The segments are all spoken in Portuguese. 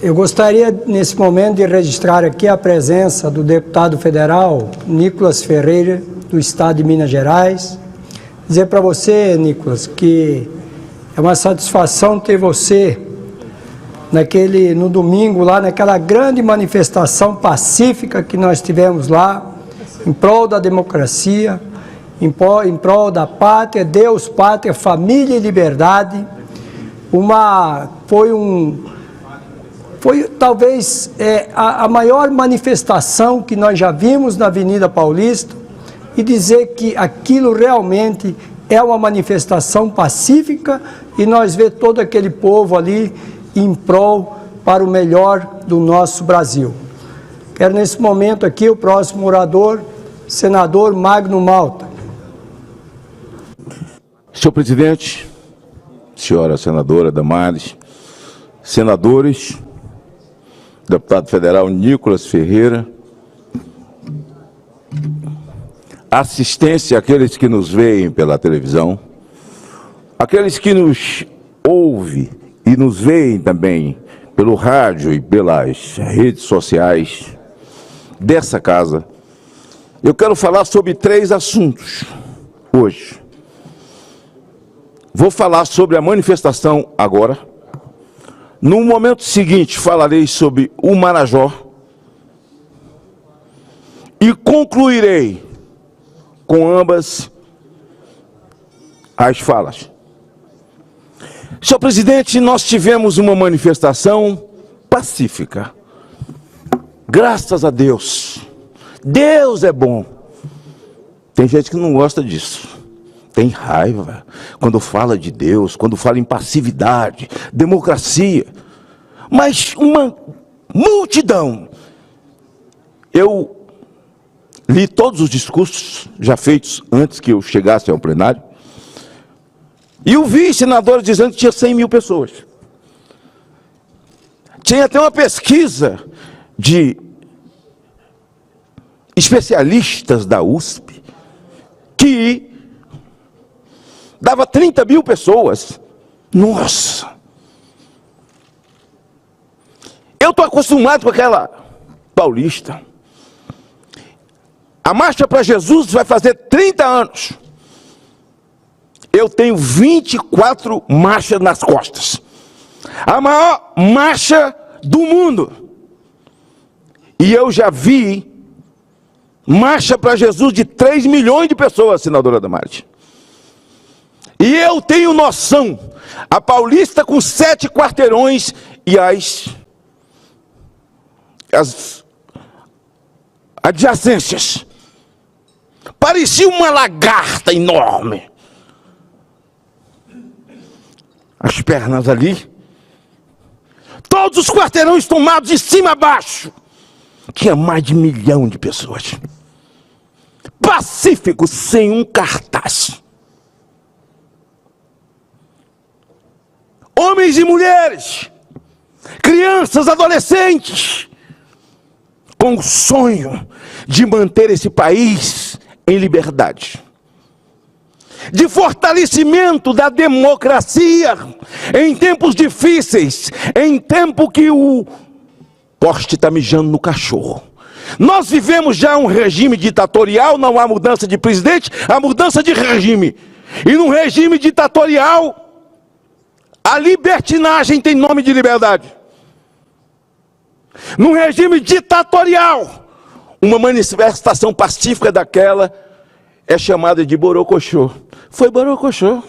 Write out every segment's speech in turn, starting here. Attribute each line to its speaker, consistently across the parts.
Speaker 1: Eu gostaria, nesse momento, de registrar aqui a presença do deputado federal Nicolas Ferreira, do estado de Minas Gerais. Dizer para você, Nicolas, que é uma satisfação ter você no domingo, lá naquela grande manifestação pacífica que nós tivemos lá, em prol da democracia, em prol da pátria, Deus, pátria, família e liberdade. Foi talvez a maior manifestação que nós já vimos na Avenida Paulista, e dizer que aquilo realmente é uma manifestação pacífica, e nós vemos todo aquele povo ali em prol para o melhor do nosso Brasil. Quero nesse momento aqui o próximo orador, senador Magno Malta.
Speaker 2: Senhor presidente, senhora senadora Damares, senadores, deputado federal Nicolas Ferreira, assistência àqueles que nos veem pela televisão, aqueles que nos ouvem e nos veem também pelo rádio e pelas redes sociais dessa casa. Eu quero falar sobre 3 assuntos hoje. Vou falar sobre a manifestação agora. No momento seguinte, falarei sobre o Marajó. E concluirei com ambas as falas. Senhor presidente, nós tivemos uma manifestação pacífica. Graças a Deus. Deus é bom. Tem gente que não gosta disso. Tem raiva quando fala de Deus, quando fala em passividade, democracia. Mas uma multidão. Eu li todos os discursos já feitos antes que eu chegasse ao plenário. E eu vi senadores dizendo que tinha 100 mil pessoas. Tinha até uma pesquisa de especialistas da USP que dava 30 mil pessoas. Nossa! Eu estou acostumado com aquela Paulista. A Marcha para Jesus vai fazer 30 anos. Eu tenho 24 marchas nas costas. A maior marcha do mundo. E eu já vi Marcha para Jesus de 3 milhões de pessoas, senadora Damares. E eu tenho noção, a Paulista com 7 quarteirões e as adjacências. Parecia uma lagarta enorme. As pernas ali. Todos os quarteirões tomados de cima a baixo. Tinha mais de 1 milhão de pessoas. Pacífico, sem um cartaz. Homens e mulheres, crianças, adolescentes, com o sonho de manter esse país em liberdade, de fortalecimento da democracia em tempos difíceis, em tempo que o poste está mijando no cachorro. Nós vivemos já um regime ditatorial, não há mudança de presidente, há mudança de regime. E num regime ditatorial, a libertinagem tem nome de liberdade. Num regime ditatorial, uma manifestação pacífica daquela é chamada de borocochô. Foi borocochô.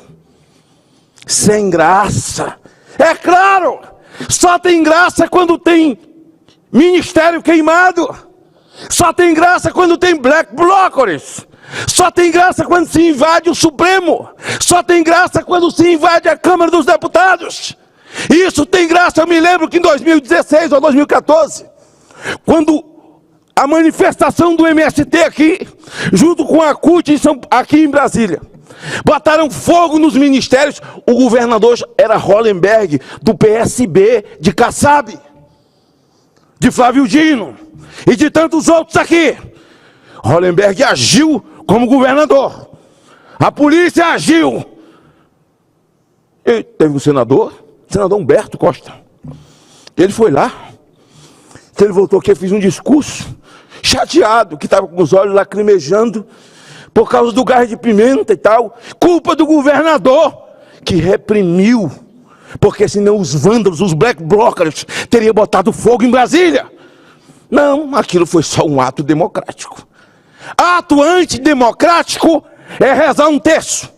Speaker 2: Sem graça. É claro, só tem graça quando tem ministério queimado. Só tem graça quando tem black blockers. Só tem graça quando se invade o Supremo. Só tem graça quando se invade a Câmara dos Deputados. Isso tem graça, eu me lembro que em 2016 ou 2014, quando a manifestação do MST aqui, junto com a CUT aqui em Brasília, botaram fogo nos ministérios, o governador era Hollenberg, do PSB de Kassab, de Flávio Dino e de tantos outros aqui. Hollenberg agiu como governador. A polícia agiu. E teve um senador Humberto Costa. Ele foi lá Ele voltou aqui e fez um discurso chateado, que estava com os olhos lacrimejando por causa do gás de pimenta e tal. Culpa do governador, que reprimiu, porque senão os vândalos, os black blockers, teriam botado fogo em Brasília. Não, aquilo foi só um ato democrático. Ato antidemocrático é rezar um terço.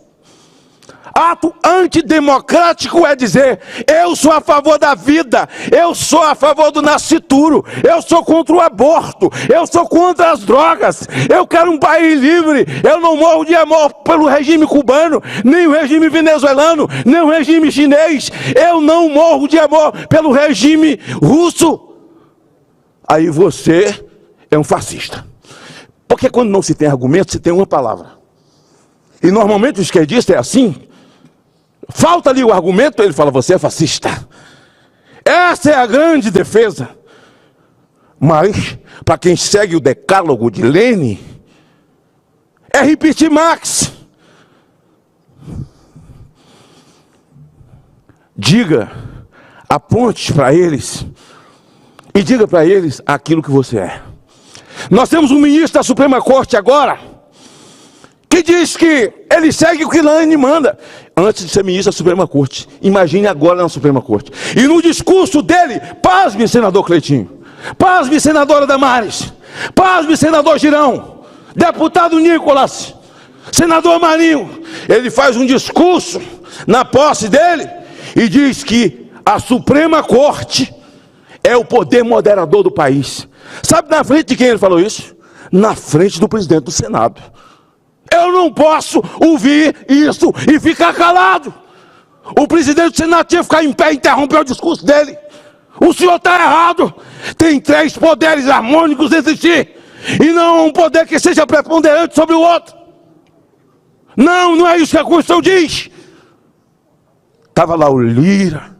Speaker 2: Ato antidemocrático é dizer: eu sou a favor da vida, eu sou a favor do nascituro, eu sou contra o aborto, eu sou contra as drogas, eu quero um país livre, eu não morro de amor pelo regime cubano, nem o regime venezuelano, nem o regime chinês, eu não morro de amor pelo regime russo. Aí você é um fascista. Porque quando não se tem argumento, se tem uma palavra. E normalmente o esquerdista é assim. Falta ali o argumento, ele fala: você é fascista. Essa é a grande defesa. Mas, para quem segue o decálogo de Lenin, é repetir Marx. Diga, aponte para eles e diga para eles aquilo que você é. Nós temos um ministro da Suprema Corte agora, que diz que ele segue o que Lenin manda. Antes de ser ministro da Suprema Corte, imagine agora na Suprema Corte. E no discurso dele, pasme, senador Cleitinho, pasme, senadora Damares, pasme, senador Girão, deputado Nicolas, senador Marinho, ele faz um discurso na posse dele e diz que a Suprema Corte é o poder moderador do país. Sabe na frente de quem ele falou isso? Na frente do presidente do Senado. Eu não posso ouvir isso e ficar calado. O presidente do Senado tinha que ficar em pé e interromper o discurso dele. O senhor está errado. Tem 3 poderes harmônicos entre si, e não um poder que seja preponderante sobre o outro. Não, não é isso que a Constituição diz. Estava lá o Lira,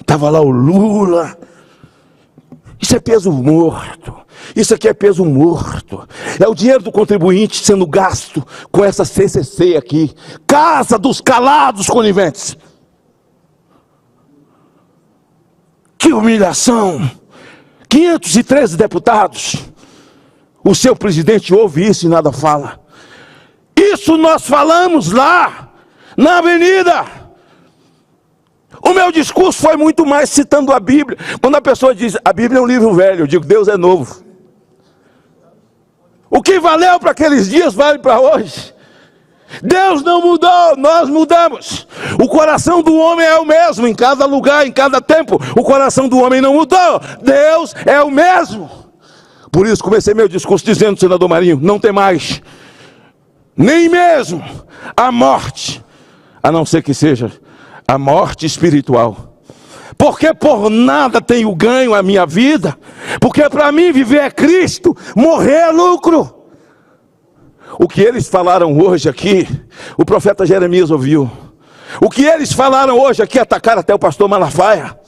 Speaker 2: estava lá o Lula. Isso é peso morto. Isso aqui é peso morto. É o dinheiro do contribuinte sendo gasto com essa CCC aqui. Casa dos calados coniventes. Que humilhação. 513 deputados. O seu presidente ouve isso e nada fala. Isso nós falamos lá, na avenida. O meu discurso foi muito mais citando a Bíblia. Quando a pessoa diz: a Bíblia é um livro velho, eu digo: Deus é novo. O que valeu para aqueles dias vale para hoje. Deus não mudou, nós mudamos. O coração do homem é o mesmo, em cada lugar, em cada tempo. O coração do homem não mudou, Deus é o mesmo. Por isso comecei meu discurso dizendo, senador Marinho: não tem mais, nem mesmo a morte, a não ser que seja a morte espiritual. Porque por nada tenho ganho a minha vida, porque para mim viver é Cristo, morrer é lucro. O que eles falaram hoje aqui, o profeta Jeremias ouviu. O que eles falaram hoje aqui, atacaram até o pastor Malafaia,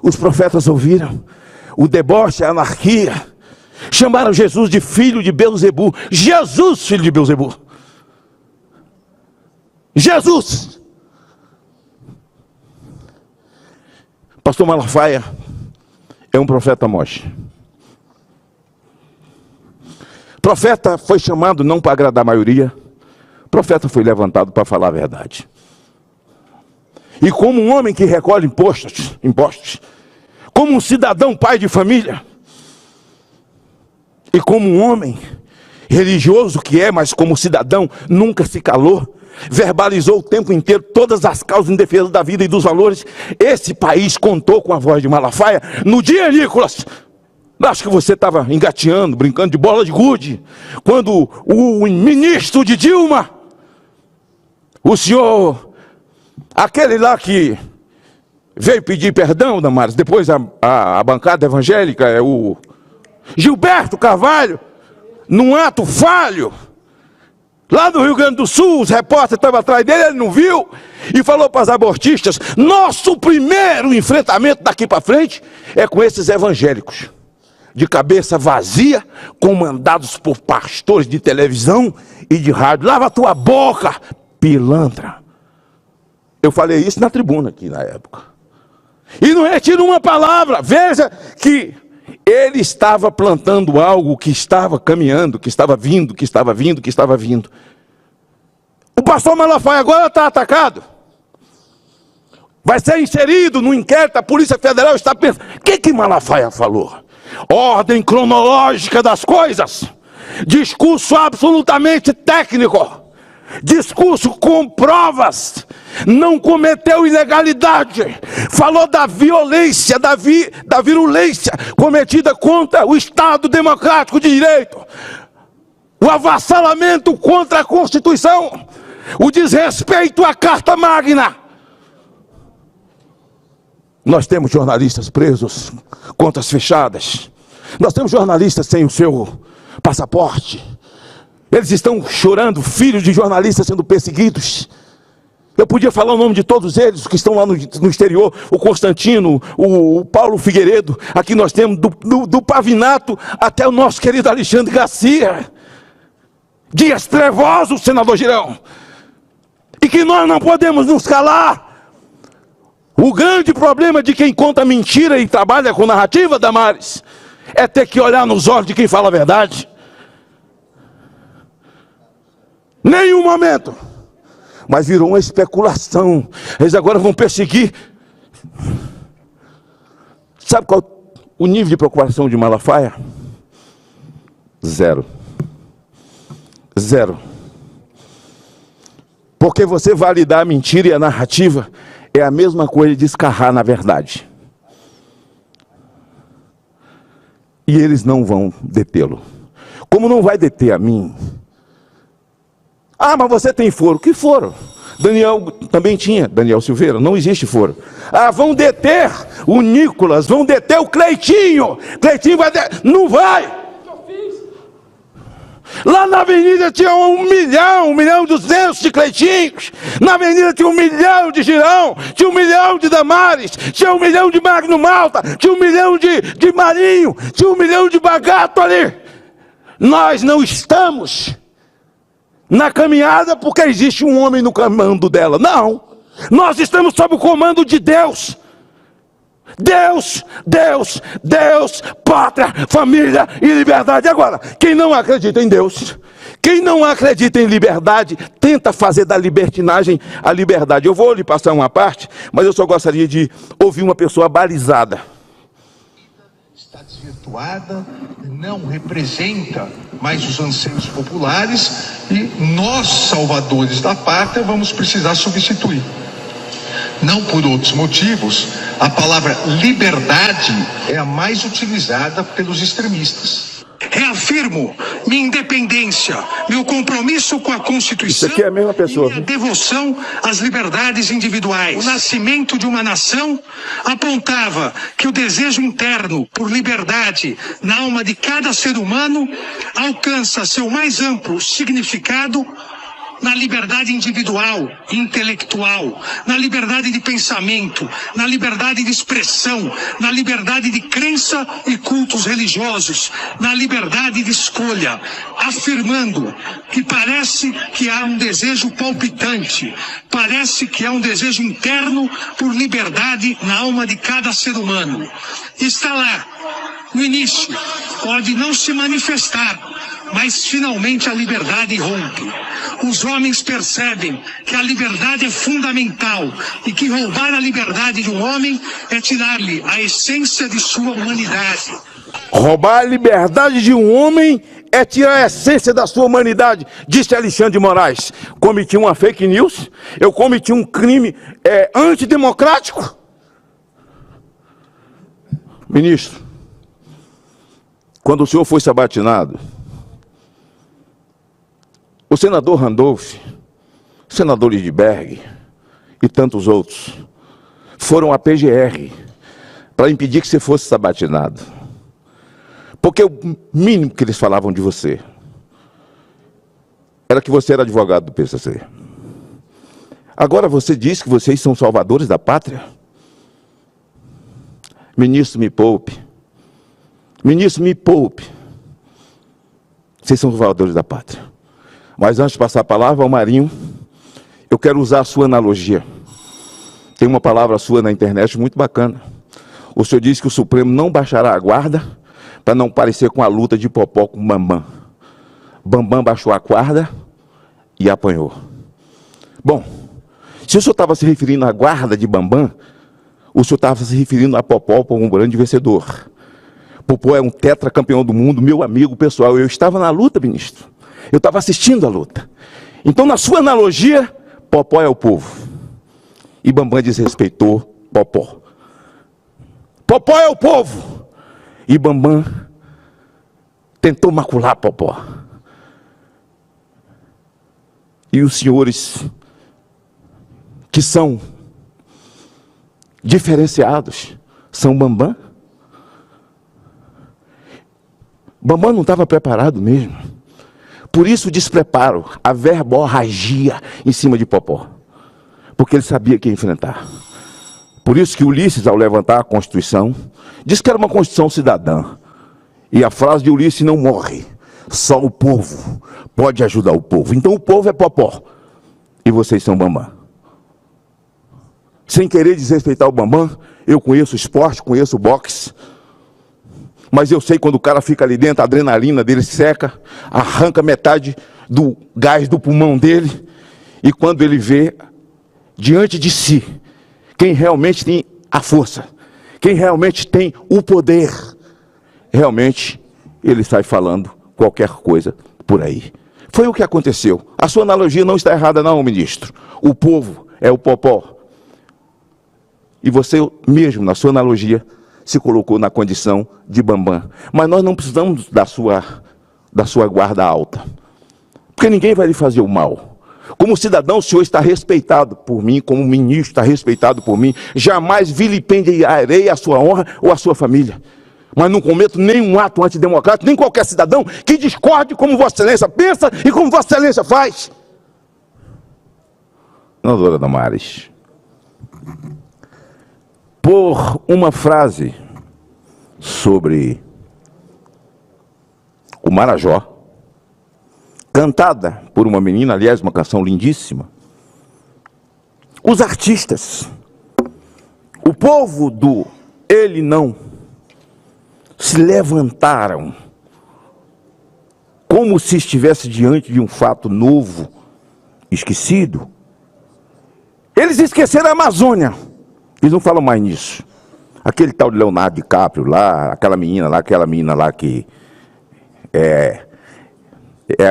Speaker 2: os profetas ouviram. O deboche, a anarquia, chamaram Jesus de filho de Belzebu. Jesus, filho de Belzebu. Jesus. Pastor Malafaia é um profeta moche. Profeta foi chamado não para agradar a maioria. Profeta foi levantado para falar a verdade. E como um homem que recolhe impostos, como um cidadão pai de família, e como um homem religioso que é, mas como cidadão nunca se calou, verbalizou o tempo inteiro todas as causas em defesa da vida e dos valores. Esse país contou com a voz de Malafaia. No dia, Nicolas, acho que você estava engateando, brincando de bola de gude, quando o ministro de Dilma, o senhor, aquele lá que veio pedir perdão, Damares, depois a bancada evangélica, é o Gilberto Carvalho, num ato falho, lá no Rio Grande do Sul, os repórteres estavam atrás dele, ele não viu, e falou para os abortistas: nosso primeiro enfrentamento daqui para frente é com esses evangélicos, de cabeça vazia, comandados por pastores de televisão e de rádio. Lava a tua boca, pilantra. Eu falei isso na tribuna aqui na época. E não retira uma palavra. Veja que ele estava plantando algo que estava caminhando, que estava vindo, que estava vindo, que estava vindo. O pastor Malafaia agora está atacado. Vai ser inserido no inquérito, a Polícia Federal está pensando. O que Malafaia falou? Ordem cronológica das coisas. Discurso absolutamente técnico. Discurso com provas. Não cometeu ilegalidade. Falou da violência, da virulência cometida contra o Estado Democrático de Direito. O avassalamento contra a Constituição. O desrespeito à Carta Magna. Nós temos jornalistas presos, contas fechadas. Nós temos jornalistas sem o seu passaporte. Eles estão chorando, filhos de jornalistas sendo perseguidos. Eu podia falar o nome de todos eles, que estão lá no exterior. O Constantino, o Paulo Figueiredo. Aqui nós temos do Pavinato até o nosso querido Alexandre Garcia. Dias trevosos, senador Girão. E que nós não podemos nos calar. O grande problema de quem conta mentira e trabalha com narrativa, Damares, é ter que olhar nos olhos de quem fala a verdade. Nenhum momento. Mas virou uma especulação. Eles agora vão perseguir. Sabe qual o nível de preocupação de Malafaia? Zero. Zero. Porque você validar a mentira e a narrativa é a mesma coisa de escarrar na verdade. E eles não vão detê-lo. Como não vai deter a mim? Ah, mas você tem foro. Que foro? Daniel também tinha, Daniel Silveira, não existe foro. Ah, vão deter o Nicolas, vão deter o Cleitinho. Cleitinho vai deter. Não vai! Lá na avenida tinha 1.200.000 de Cleitinhos. Na avenida tinha 1 milhão de Girão, tinha 1 milhão de Damares, tinha 1 milhão de Magno Malta, tinha 1 milhão de Marinho, tinha 1 milhão de Bagato ali. Nós não estamos na caminhada porque existe um homem no comando dela. Não, nós estamos sob o comando de Deus. Deus, Deus, Deus, pátria, família e liberdade. Agora, quem não acredita em Deus, quem não acredita em liberdade, tenta fazer da libertinagem a liberdade. Eu vou lhe passar uma parte, mas eu só gostaria de ouvir uma pessoa balizada.
Speaker 3: Está desvirtuada, não representa mais os anseios populares e nós, salvadores da pátria, vamos precisar substituir. Não por outros motivos, a palavra liberdade é a mais utilizada pelos extremistas. Reafirmo minha independência, meu compromisso com a Constituição.
Speaker 2: Isso aqui é a mesma pessoa.
Speaker 3: E minha devoção às liberdades individuais. O nascimento de uma nação apontava que o desejo interno por liberdade na alma de cada ser humano alcança seu mais amplo significado na liberdade individual, intelectual, na liberdade de pensamento, na liberdade de expressão, na liberdade de crença e cultos religiosos, na liberdade de escolha, afirmando que parece que há um desejo palpitante, parece que há um desejo interno por liberdade na alma de cada ser humano. Está lá, no início, pode não se manifestar, mas finalmente a liberdade rompe. Os homens percebem que a liberdade é fundamental e que roubar a liberdade de um homem é tirar-lhe a essência de sua humanidade.
Speaker 2: Roubar a liberdade de um homem é tirar a essência da sua humanidade, disse Alexandre de Moraes. Cometi uma fake news, eu cometi um crime antidemocrático. Ministro, quando o senhor foi sabatinado, o senador Randolph, o senador Lindbergh e tantos outros foram à PGR para impedir que você fosse sabatinado. Porque o mínimo que eles falavam de você era que você era advogado do PCC. Agora você diz que vocês são salvadores da pátria? Ministro, me poupe. Ministro, me poupe. Vocês são salvadores da pátria. Mas antes de passar a palavra ao Marinho, eu quero usar a sua analogia. Tem uma palavra sua na internet muito bacana. O senhor disse que o Supremo não baixará a guarda para não parecer com a luta de Popó com Bambam. Bambam baixou a guarda e apanhou. Bom, se o senhor estava se referindo à guarda de Bambam, o senhor estava se referindo a Popó como um grande vencedor. Popó é um tetracampeão do mundo, meu amigo pessoal. Eu estava na luta, ministro. Eu estava assistindo a luta. Então, na sua analogia, Popó é o povo. E Bambam desrespeitou Popó. Popó é o povo. E Bambam tentou macular Popó. E os senhores que são diferenciados são Bambam. Bambam não estava preparado mesmo. Por isso o despreparo, a verborragia em cima de Popó. Porque ele sabia que ia enfrentar. Por isso que Ulisses, ao levantar a Constituição, disse que era uma Constituição cidadã. E a frase de Ulisses não morre. Só o povo pode ajudar o povo. Então o povo é Popó. E vocês são Bambam. Sem querer desrespeitar o Bambam, eu conheço o esporte, conheço o boxe. Mas eu sei quando o cara fica ali dentro, a adrenalina dele seca, arranca metade do gás do pulmão dele. E quando ele vê diante de si quem realmente tem a força, quem realmente tem o poder, realmente ele sai falando qualquer coisa por aí. Foi o que aconteceu. A sua analogia não está errada não, ministro. O povo é o Popó. E você mesmo, na sua analogia, se colocou na condição de Bambam. Mas nós não precisamos da sua guarda alta. Porque ninguém vai lhe fazer o mal. Como cidadão, o senhor está respeitado por mim, como ministro está respeitado por mim. Jamais vilipendiarei a sua honra ou a sua família. Mas não cometo nenhum ato antidemocrático, nem qualquer cidadão que discorde como Vossa Excelência pensa e como Vossa Excelência faz. Senadora Damares, por uma frase sobre o Marajó, cantada por uma menina, aliás, uma canção lindíssima, os artistas, o povo do Ele Não, se levantaram como se estivesse diante de um fato novo, esquecido. Eles esqueceram a Amazônia. Eles não falam mais nisso. Aquele tal de Leonardo DiCaprio lá, aquela menina lá que é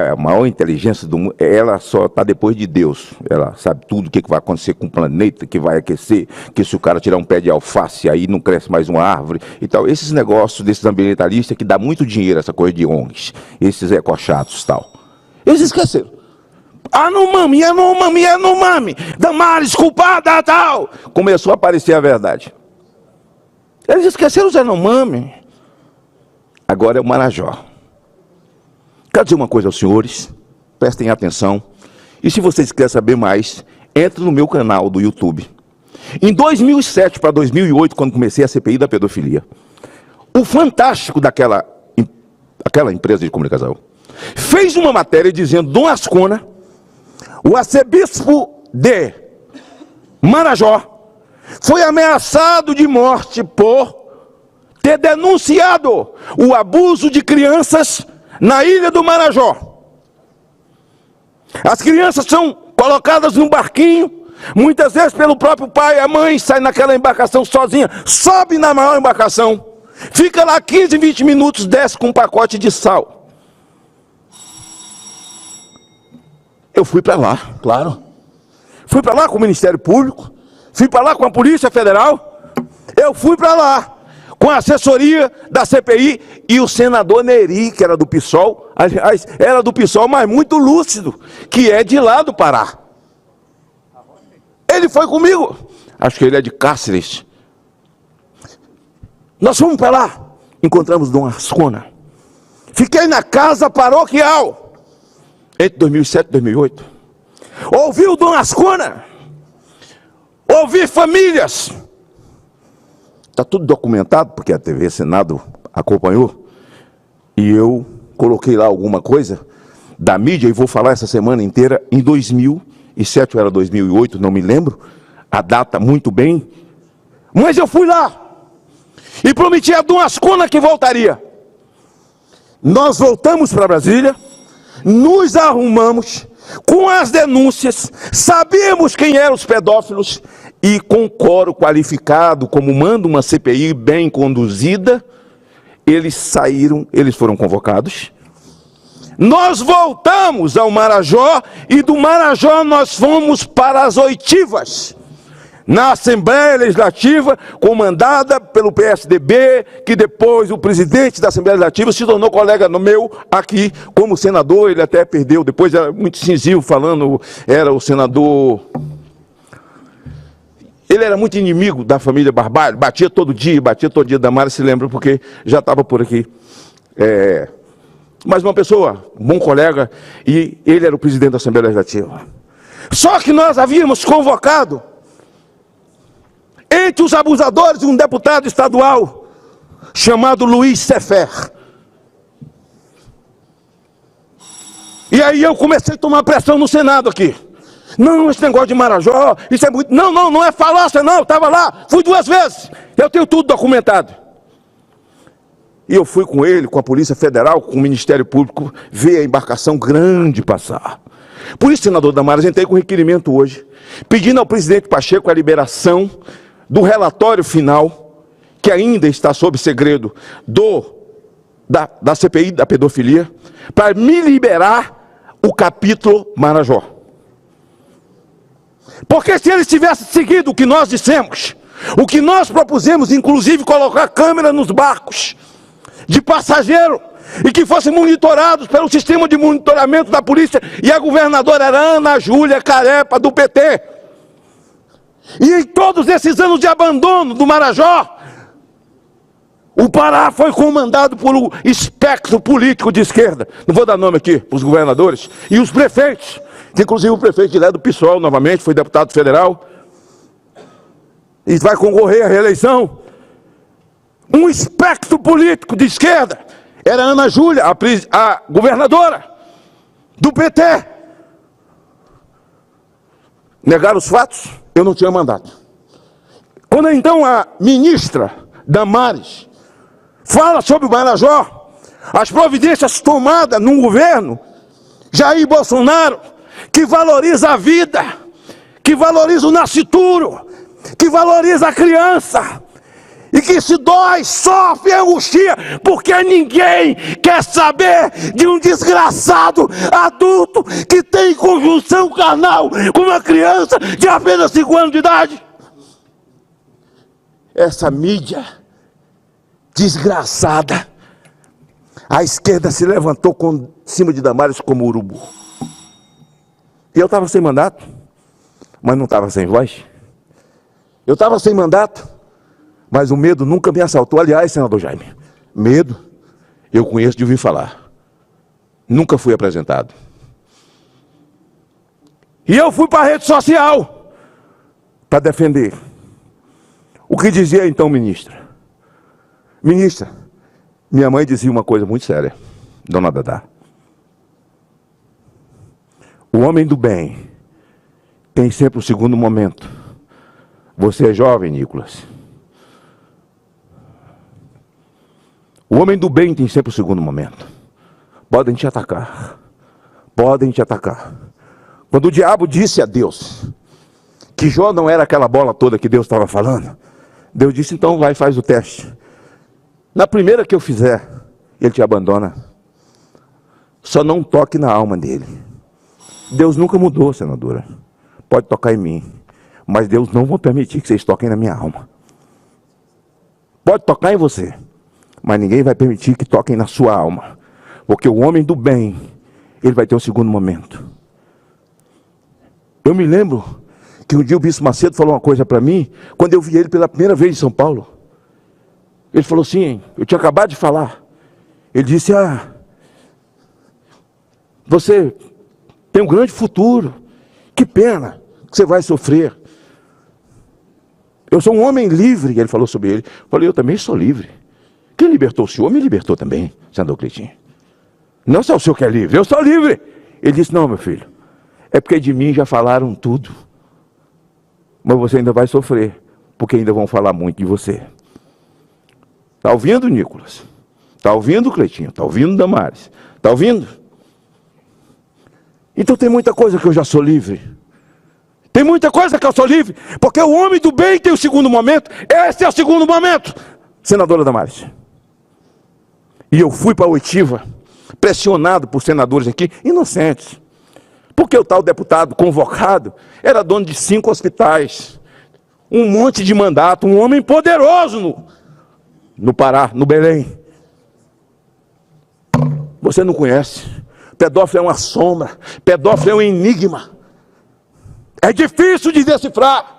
Speaker 2: a maior inteligência do mundo, ela só está depois de Deus. Ela sabe tudo o que vai acontecer com o planeta, que vai aquecer, que se o cara tirar um pé de alface, aí não cresce mais uma árvore e tal. Esses negócios desses ambientalistas que dá muito dinheiro, essa coisa de ONGs, esses ecochatos e tal. Eles esqueceram. Yanomami, Yanomami, Yanomami, Damares, culpada, tal. Começou a aparecer a verdade. Eles esqueceram os Yanomami. Agora é o Marajó. Quero dizer uma coisa aos senhores, prestem atenção. E se vocês querem saber mais, entre no meu canal do YouTube. Em 2007 para 2008, quando comecei a CPI da pedofilia, o Fantástico daquela empresa de comunicação fez uma matéria dizendo: Dom Ascona, o arcebispo de Marajó, foi ameaçado de morte por ter denunciado o abuso de crianças na ilha do Marajó. As crianças são colocadas num barquinho, muitas vezes pelo próprio pai, a mãe sai naquela embarcação sozinha, sobe na maior embarcação, fica lá 15, 20 minutos, desce com um pacote de sal. Eu fui para lá, claro. Fui para lá com o Ministério Público, fui para lá com a Polícia Federal, eu fui para lá com a assessoria da CPI e o senador Neri, que era do PSOL, aliás, era do PSOL, mas muito lúcido, que é de lá do Pará. Ele foi comigo, acho que ele é de Cáceres. Nós fomos para lá, encontramos Dom Ascona. Fiquei na casa paroquial, entre 2007 e 2008. Ouvi o Dom Ascona, ouvi famílias. Está tudo documentado, porque a TV Senado acompanhou. E eu coloquei lá alguma coisa da mídia, e vou falar essa semana inteira. Em 2007 ou era 2008, não me lembro, a data muito bem, mas eu fui lá e prometi a Dom Ascona que voltaria. Nós voltamos para Brasília, nos arrumamos com as denúncias, sabíamos quem eram os pedófilos e com quórum qualificado, como manda uma CPI bem conduzida, eles saíram, eles foram convocados. Nós voltamos ao Marajó e do Marajó nós fomos para as oitivas, na Assembleia Legislativa, comandada pelo PSDB, que depois o presidente da Assembleia Legislativa se tornou colega meu aqui como senador. Ele até perdeu, depois era muito cinzil falando, era o senador... Ele era muito inimigo da família Barbalho, batia todo dia Damares se lembra, porque já estava por aqui. Mas uma pessoa, um bom colega, e ele era o presidente da Assembleia Legislativa. Só que nós havíamos convocado, entre os abusadores, um deputado estadual, chamado Luiz Sefer. E aí eu comecei a tomar pressão no Senado aqui. Não, esse negócio de Marajó, isso é muito... Não é falácia não, eu estava lá, fui 2 vezes, eu tenho tudo documentado. E eu fui com ele, com a Polícia Federal, com o Ministério Público, ver a embarcação grande passar. Por isso, senador Damares, entrei com requerimento hoje, pedindo ao presidente Pacheco a liberação do relatório final, que ainda está sob segredo da CPI da pedofilia, para me liberar o capítulo Marajó. Porque se eles tivessem seguido o que nós dissemos, o que nós propusemos, inclusive colocar câmera nos barcos de passageiro, e que fossem monitorados pelo sistema de monitoramento da polícia, e a governadora era Ana Júlia Carepa, do PT. E em todos esses anos de abandono do Marajó, o Pará foi comandado por um espectro político de esquerda. Não vou dar nome aqui para os governadores e os prefeitos, que inclusive o prefeito de lá do PSOL, novamente, foi deputado federal, e vai concorrer à reeleição. Um espectro político de esquerda era Ana Júlia, a governadora do PT. Negaram os fatos, eu não tinha mandato. Quando então a ministra Damares fala sobre o Marajó, as providências tomadas num governo Jair Bolsonaro, que valoriza a vida, que valoriza o nascituro, que valoriza a criança, e que se dói, sofre, angustia, porque ninguém quer saber de um desgraçado adulto que tem conjunção carnal com uma criança de apenas 5 anos de idade. Essa mídia desgraçada, a esquerda se levantou em cima de Damares como urubu. E eu estava sem mandato, mas não estava sem voz. Eu estava sem mandato, mas o medo nunca me assaltou. Aliás, senador Jaime, medo eu conheço de ouvir falar. Nunca fui apresentado. E eu fui para a rede social para defender. O que dizia então, ministra? Ministra, minha mãe dizia uma coisa muito séria, dona Dadá. O homem do bem tem sempre o segundo momento. Você é jovem, Nicolas. O homem do bem tem sempre o segundo momento. Podem te atacar. Podem te atacar. Quando o diabo disse a Deus que Jó não era aquela bola toda que Deus estava falando, Deus disse, então vai e faz o teste. Na primeira que eu fizer, ele te abandona. Só não toque na alma dele. Deus nunca mudou, senadora. Pode tocar em mim, mas Deus não vai permitir que vocês toquem na minha alma. Pode tocar em você, mas ninguém vai permitir que toquem na sua alma. Porque o homem do bem, ele vai ter um segundo momento. Eu me lembro que um dia o Bispo Macedo falou uma coisa para mim, quando eu vi ele pela primeira vez em São Paulo. Ele falou assim, eu tinha acabado de falar. Ele disse, você tem um grande futuro. Que pena que você vai sofrer. Eu sou um homem livre, ele falou sobre ele. Eu falei, eu também sou livre. Quem libertou o senhor, me libertou também, senador Cleitinho. Não só o senhor que é livre, eu sou livre. Ele disse, não, meu filho, é porque de mim já falaram tudo. mas você ainda vai sofrer, porque ainda vão falar muito de você. Está ouvindo, Nicolas? Está ouvindo, Cleitinho? Está ouvindo, Damares? Está ouvindo? Então tem muita coisa que eu já sou livre. Tem muita coisa que eu sou livre, porque o homem do bem tem o segundo momento. Esse é o segundo momento, senadora Damares. E eu fui para a oitiva, pressionado por senadores aqui, inocentes. Porque o tal deputado convocado era dono de 5 hospitais, um monte de mandato, um homem poderoso no Pará, no Belém. Você não conhece. Pedófilo é uma sombra, pedófilo é um enigma. É difícil de decifrar.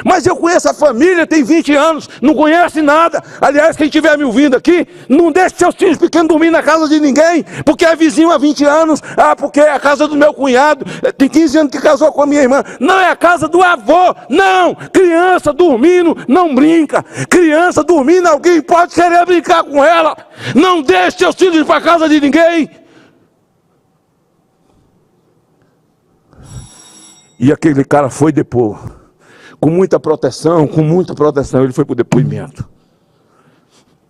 Speaker 2: Mas eu conheço a família, tem 20 anos, não conhece nada. Aliás, quem estiver me ouvindo aqui, não deixe seus filhos pequenos dormir na casa de ninguém, porque é vizinho há 20 anos, porque é a casa do meu cunhado, tem 15 anos que casou com a minha irmã. Não, é a casa do avô, não. Criança dormindo, não brinca. Criança dormindo, alguém pode querer brincar com ela. Não deixe seus filhos ir para a casa de ninguém. E aquele cara foi depor. Com muita proteção, ele foi para o depoimento.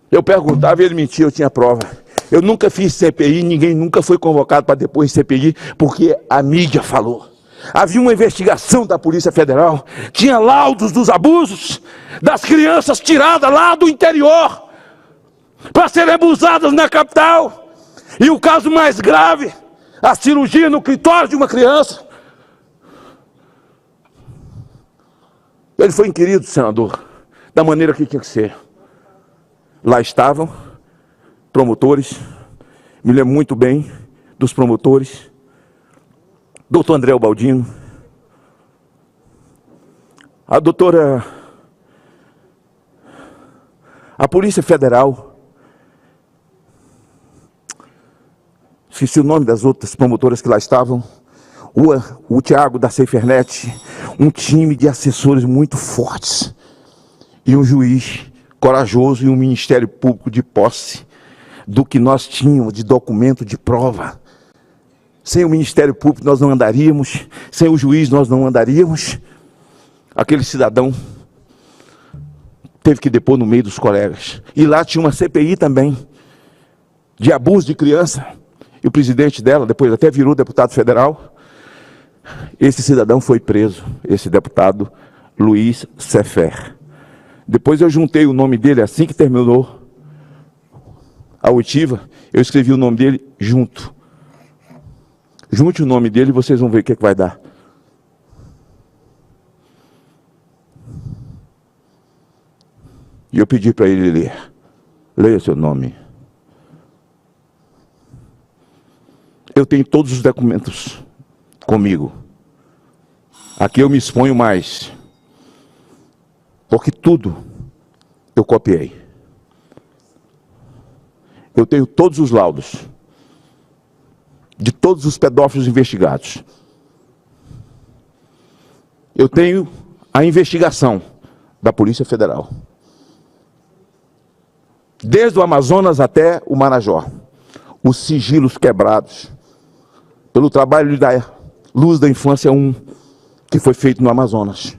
Speaker 2: Eu perguntava e ele mentia, eu tinha prova. Eu nunca fiz CPI, ninguém nunca foi convocado para depor em CPI, porque a mídia falou. Havia uma investigação da Polícia Federal, tinha laudos dos abusos das crianças tiradas lá do interior, para serem abusadas na capital. E o caso mais grave, a cirurgia no clitóris de uma criança. Ele foi inquirido, senador, da maneira que tinha que ser. Lá estavam promotores, me lembro muito bem dos promotores, doutor André Baldino, a doutora, a Polícia Federal, esqueci o nome das outras promotoras que lá estavam, o Tiago da Seifernet, um time de assessores muito fortes, e um juiz corajoso e um Ministério Público de posse do que nós tínhamos de documento de prova. Sem o Ministério Público nós não andaríamos, sem o juiz nós não andaríamos. Aquele cidadão teve que depor no meio dos colegas. E lá tinha uma CPI também, de abuso de criança, e o presidente dela, depois até virou deputado federal. Esse cidadão foi preso, esse deputado Luiz Sefer. Depois eu juntei o nome dele, assim que terminou a oitiva, eu escrevi o nome dele junto. Junte o nome dele e vocês vão ver o que vai dar. E eu pedi para ele ler. Leia seu nome. Eu tenho todos os documentos comigo. Aqui eu me exponho mais, porque tudo eu copiei. Eu tenho todos os laudos de todos os pedófilos investigados. Eu tenho a investigação da Polícia Federal, desde o Amazonas até o Marajó, os sigilos quebrados pelo trabalho da Luz da Infância 1, que foi feito no Amazonas.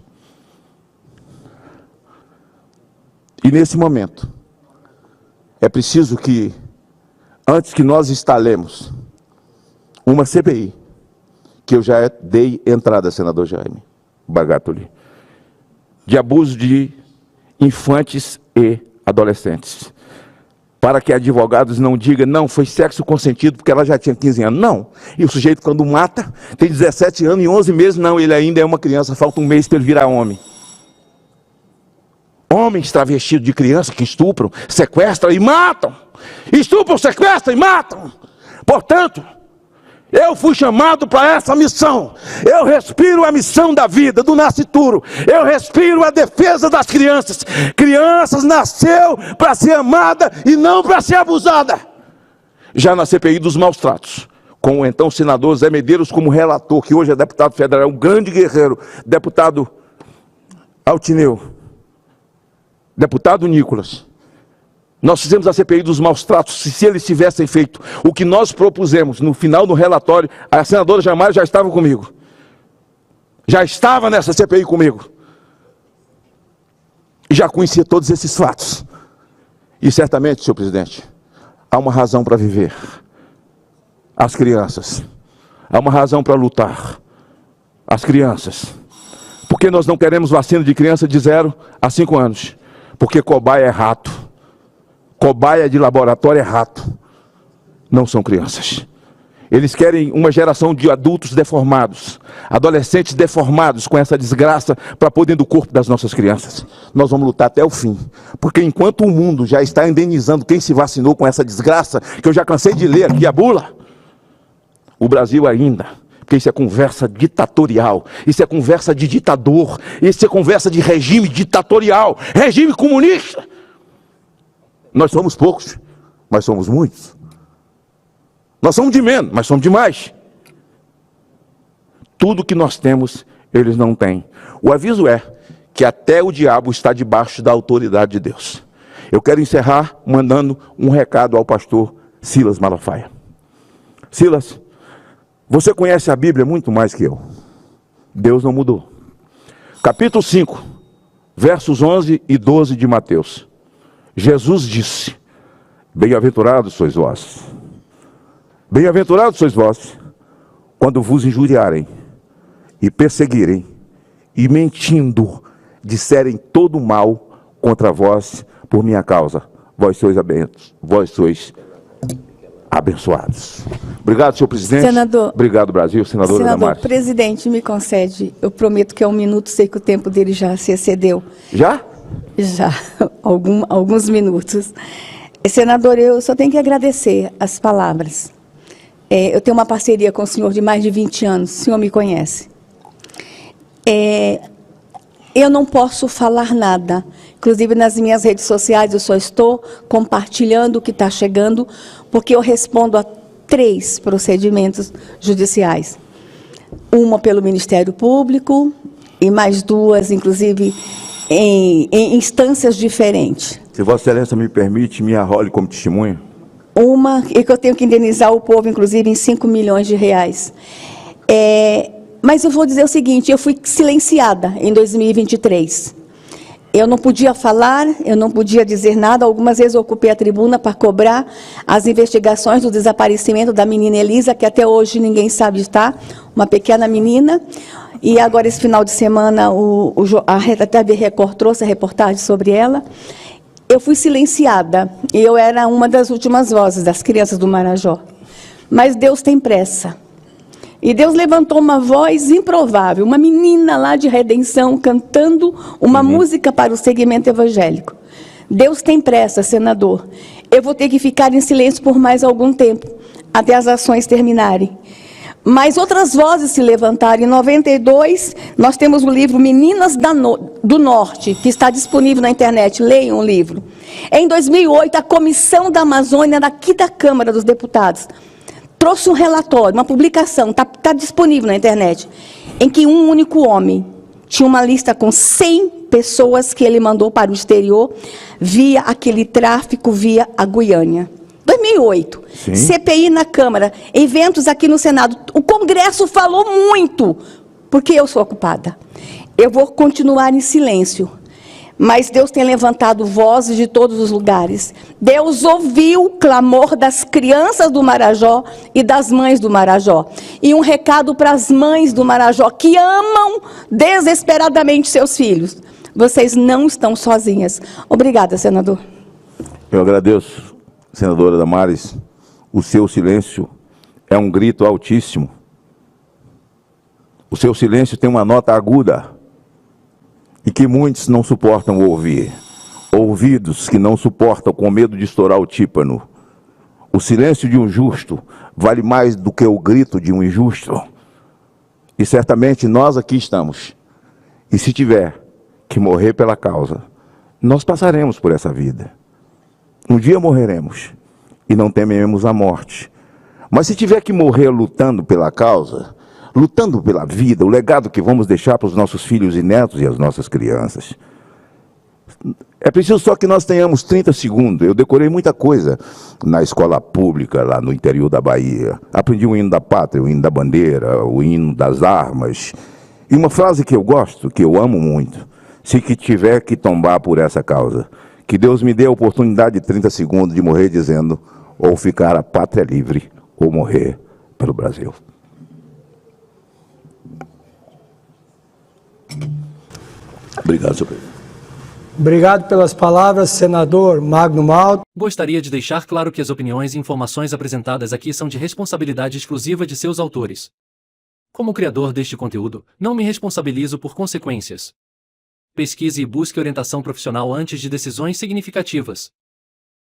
Speaker 2: E nesse momento, é preciso que, antes que nós instalemos uma CPI, que eu já dei entrada, senador Jaime Bagatoli, de abuso de infantes e adolescentes, para que advogados não digam, não, foi sexo consentido porque ela já tinha 15 anos. Não. E o sujeito, quando mata, tem 17 anos e 11 meses, não, ele ainda é uma criança, falta um mês para ele virar homem. Homens travestidos de criança que estupram, sequestram e matam. Estupram, sequestram e matam. Portanto, eu fui chamado para essa missão. Eu respiro a missão da vida, do nascituro. Eu respiro a defesa das crianças. Crianças nasceu para ser amada e não para ser abusada. Já na CPI dos maus tratos, com o então senador Zé Medeiros como relator, que hoje é deputado federal, um grande guerreiro, deputado Altineu, deputado Nicolas. Nós fizemos a CPI dos maus tratos. Se eles tivessem feito o que nós propusemos no final do relatório, a senadora Damares já estava comigo. Já estava nessa CPI comigo. e já conhecia todos esses fatos. E certamente, senhor presidente, há uma razão para viver. As crianças. Há uma razão para lutar. As crianças. Por que nós não queremos vacina de criança de 0 a 5 anos? Porque cobaia é rato. Cobaia de laboratório é rato. Não são crianças. Eles querem uma geração de adultos deformados, adolescentes deformados com essa desgraça para pôr dentro do corpo das nossas crianças. Nós vamos lutar até o fim, porque enquanto o mundo já está indenizando quem se vacinou com essa desgraça, que eu já cansei de ler aqui a bula, o Brasil ainda, porque isso é conversa ditatorial, isso é conversa de ditador, isso é conversa de regime ditatorial, regime comunista. Nós somos poucos, mas somos muitos. Nós somos de menos, mas somos de mais. Tudo que nós temos, eles não têm. O aviso é que até o diabo está debaixo da autoridade de Deus. Eu quero encerrar mandando um recado ao pastor Silas Malafaia. Silas, você conhece a Bíblia muito mais que eu. Deus não mudou. Capítulo 5, versos 11 e 12 de Mateus. Jesus disse: bem-aventurados sois vós. Bem-aventurados sois vós, quando vos injuriarem, e perseguirem, e mentindo, disserem todo mal contra vós por minha causa. Vós sois abençoados. Obrigado, senhor presidente.
Speaker 4: Senador,
Speaker 2: obrigado, Brasil. Senadora Damares.
Speaker 4: Presidente, me concede, eu prometo que é 1 minuto, sei que o tempo dele já se excedeu.
Speaker 2: Já?
Speaker 4: Já, alguns minutos. Senador, eu só tenho que agradecer as palavras. Eu tenho uma parceria com o senhor de mais de 20 anos, o senhor me conhece. Eu não posso falar nada, inclusive nas minhas redes sociais eu só estou compartilhando o que está chegando, porque eu respondo a 3 procedimentos judiciais. Uma pelo Ministério Público e mais 2, inclusive, em instâncias diferentes.
Speaker 2: Se Vossa Excelência me permite, me arrole como testemunha.
Speaker 4: Uma, e que eu tenho que indenizar o povo, inclusive, em 5 milhões de reais. Mas eu vou dizer o seguinte, eu fui silenciada em 2023. Eu não podia falar, eu não podia dizer nada. Algumas vezes eu ocupei a tribuna para cobrar as investigações do desaparecimento da menina Elisa, que até hoje ninguém sabe onde está, uma pequena menina. E agora, esse final de semana, a TV Record trouxe a reportagem sobre ela. Eu fui silenciada, e eu era uma das últimas vozes das crianças do Marajó. Mas Deus tem pressa. E Deus levantou uma voz improvável, uma menina lá de Redenção, cantando uma música para o segmento evangélico. Deus tem pressa, senador. Eu vou ter que ficar em silêncio por mais algum tempo, até as ações terminarem. Mas outras vozes se levantaram. Em 92, nós temos o livro Meninas do Norte, que está disponível na internet. Leiam o livro. Em 2008, a Comissão da Amazônia, daqui da Câmara dos Deputados, trouxe um relatório, uma publicação, está disponível na internet, em que um único homem tinha uma lista com 100 pessoas que ele mandou para o exterior, via aquele tráfico, via a Guiânia. 2008, sim. CPI na Câmara, eventos aqui no Senado. O Congresso falou muito, porque eu sou ocupada. Eu vou continuar em silêncio, mas Deus tem levantado vozes de todos os lugares. Deus ouviu o clamor das crianças do Marajó e das mães do Marajó. E um recado para as mães do Marajó, que amam desesperadamente seus filhos. Vocês não estão sozinhas. Obrigada, senador.
Speaker 2: Eu agradeço, senadora Damares. O seu silêncio é um grito altíssimo. O seu silêncio tem uma nota aguda e que muitos não suportam ouvir. Ouvidos que não suportam com medo de estourar o tímpano. O silêncio de um justo vale mais do que o grito de um injusto. E certamente nós aqui estamos. E se tiver que morrer pela causa, nós passaremos por essa vida. Um dia morreremos e não temeremos a morte. Mas se tiver que morrer lutando pela causa, lutando pela vida, o legado que vamos deixar para os nossos filhos e netos e as nossas crianças, é preciso só que nós tenhamos 30 segundos. Eu decorei muita coisa na escola pública, lá no interior da Bahia. Aprendi o hino da pátria, o hino da bandeira, o hino das armas. E uma frase que eu gosto, que eu amo muito: se que tiver que tombar por essa causa. Que Deus me dê a oportunidade de 30 segundos de morrer dizendo, ou ficar a pátria livre, ou morrer pelo Brasil. Obrigado, senhor presidente.
Speaker 1: Obrigado pelas palavras, senador Magno Malta.
Speaker 5: Gostaria de deixar claro que as opiniões e informações apresentadas aqui são de responsabilidade exclusiva de seus autores. Como criador deste conteúdo, não me responsabilizo por consequências. Pesquise e busque orientação profissional antes de decisões significativas.